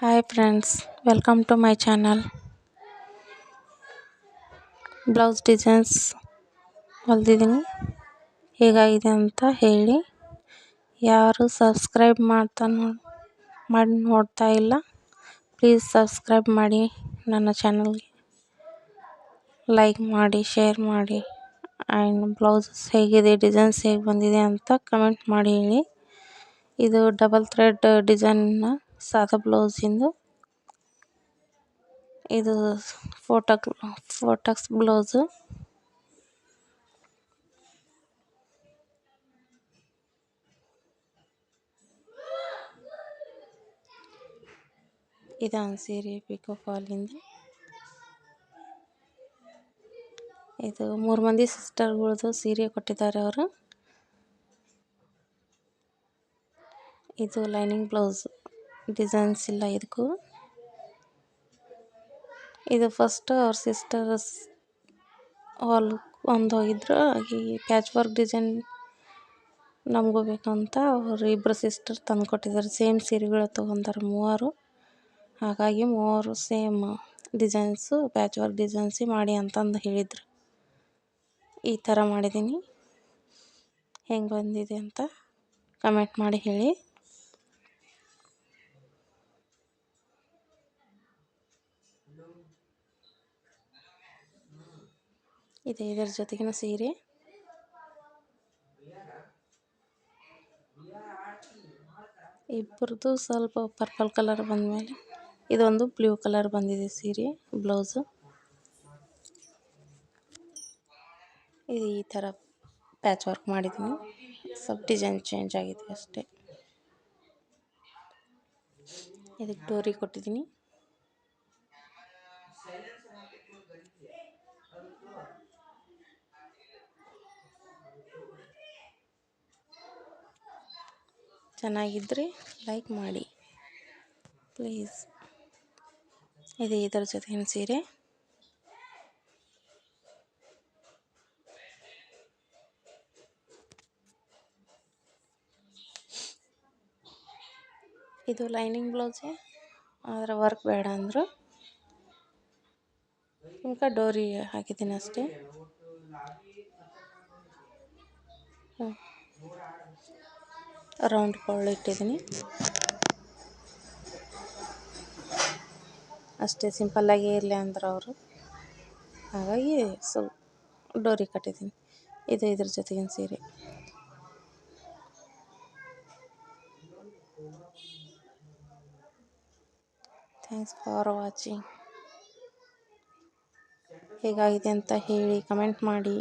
Hi friends, welcome to my channel. Blouse designs ಹೊಲ್ದಿದ್ದೀನಿ. ಹೇಗಾಗಿದೆ ಅಂತ ಹೇಳಿ. ಯಾರು ಸಬ್ಸ್ಕ್ರೈಬ್ ಮಾಡಿ ನೋಡ್ತಾ ಇಲ್ಲ, ಪ್ಲೀಸ್ ಸಬ್ಸ್ಕ್ರೈಬ್ ಮಾಡಿ ನನ್ನ ಚಾನಲ್ಗೆ. ಲೈಕ್ ಮಾಡಿ, ಶೇರ್ ಮಾಡಿ. ಆ್ಯಂಡ್ ಬ್ಲೌಸಸ್ ಹೇಗಿದೆ, ಡಿಸೈನ್ಸ್ ಹೇಗೆ ಬಂದಿದೆ ಅಂತ ಕಮೆಂಟ್ ಮಾಡಿ ಹೇಳಿ. ಇದು ಡಬಲ್ ಥ್ರೆಡ್ ಡಿಸೈನ್ನ ಸಾದಾ ಬ್ಲೌಸಿಂದು. ಇದು ಫೋಟಕ್ಸ್ ಬ್ಲೌಸು. ಇದೊಂದು ಸೀರೆ ಪಿಕೋ ಫಾಲಿಂದ. ಇದು 3 ಮಂದಿ ಸಿಸ್ಟರ್ಗಳದ್ದು ಸೀರೆ ಕೊಟ್ಟಿದ್ದಾರೆ ಅವರು. ಇದು ಲೈನಿಂಗ್ ಬ್ಲೌಸ್, ಡಿಸೈನ್ಸ್ ಇಲ್ಲ ಇದಕ್ಕೂ. ಇದು ಫಸ್ಟ್ ಅವ್ರ ಸಿಸ್ಟರ್ಸ್ ಒಂದು ಹೋಗಿದ್ರು. ಈ ಪ್ಯಾಚ್ ವರ್ಕ್ ಡಿಸೈನ್ ನಮಗೂ ಬೇಕಂತ ಅವರು ಇಬ್ಬರು ಸಿಸ್ಟರ್ ತಂದು ಕೊಟ್ಟಿದ್ದಾರೆ. ಸೇಮ್ ಸೀರೆಗಳು ತೊಗೊಂತಾರೆ ಮೂವರು. ಹಾಗಾಗಿ ಮೂವರು ಸೇಮ್ ಡಿಸೈನ್ಸು, ಪ್ಯಾಚ್ ವರ್ಕ್ ಡಿಸೈನ್ಸೇ ಮಾಡಿ ಅಂತಂದು ಹೇಳಿದರು. ಈ ಥರ ಮಾಡಿದ್ದೀನಿ. ಹೆಂಗೆ ಬಂದಿದೆ ಅಂತ ಕಮೆಂಟ್ ಮಾಡಿ ಹೇಳಿ. ಇದೆ ಇದರ ಜೊತೆಗಿನ ಸೀರೆ. ಇಬ್ಬರದು ಸ್ವಲ್ಪ ಪರ್ಪಲ್ ಕಲರ್ ಬಂದಮೇಲೆ ಇದೊಂದು ಬ್ಲೂ ಕಲರ್ ಬಂದಿದೆ ಸೀರೆ ಬ್ಲೌಸು. ಇದು ಈ ಥರ ಪ್ಯಾಚ್ ವರ್ಕ್ ಮಾಡಿದ್ದೀನಿ. ಸ್ವಲ್ಪ ಡಿಸೈನ್ ಚೇಂಜ್ ಆಗಿದೆ ಅಷ್ಟೇ. ಇದಕ್ಕೆ ಡೋರಿ ಕೊಟ್ಟಿದ್ದೀನಿ. ಚೆನ್ನಾಗಿದ್ದರೆ ಲೈಕ್ ಮಾಡಿ ಪ್ಲೀಸ್. ಇದು ಇದರ ಜೊತೆಗಿನ ಸೀರೆ. ಇದು ಲೈನಿಂಗ್ ಬ್ಲೌಸೇ, ಆದರೆ ವರ್ಕ್ ಬೇಡ ಅಂದರು. ఇంకా ಡೋರಿ ಹಾಕಿದ್ದೀನಿ ಅಷ್ಟೇ. ರೌಂಡ್ ಕೊಳ್ಳು ಇಟ್ಟಿದ್ದೀನಿ ಅಷ್ಟೇ. ಸಿಂಪಲ್ಲಾಗಿ ಇರಲಿ ಅಂದರು ಅವರು, ಹಾಗಾಗಿ ಸ್ವಲ್ಪ ಡೋರಿ ಕಟ್ಟಿದ್ದೀನಿ. ಇದು ಇದ್ರ ಜೊತೆಗಿನ ಸೀರೆ. Thanks for watching. ಹೇಗಾಗಿದೆ ಅಂತ ಹೇಳಿ, ಕಮೆಂಟ್ ಮಾಡಿ.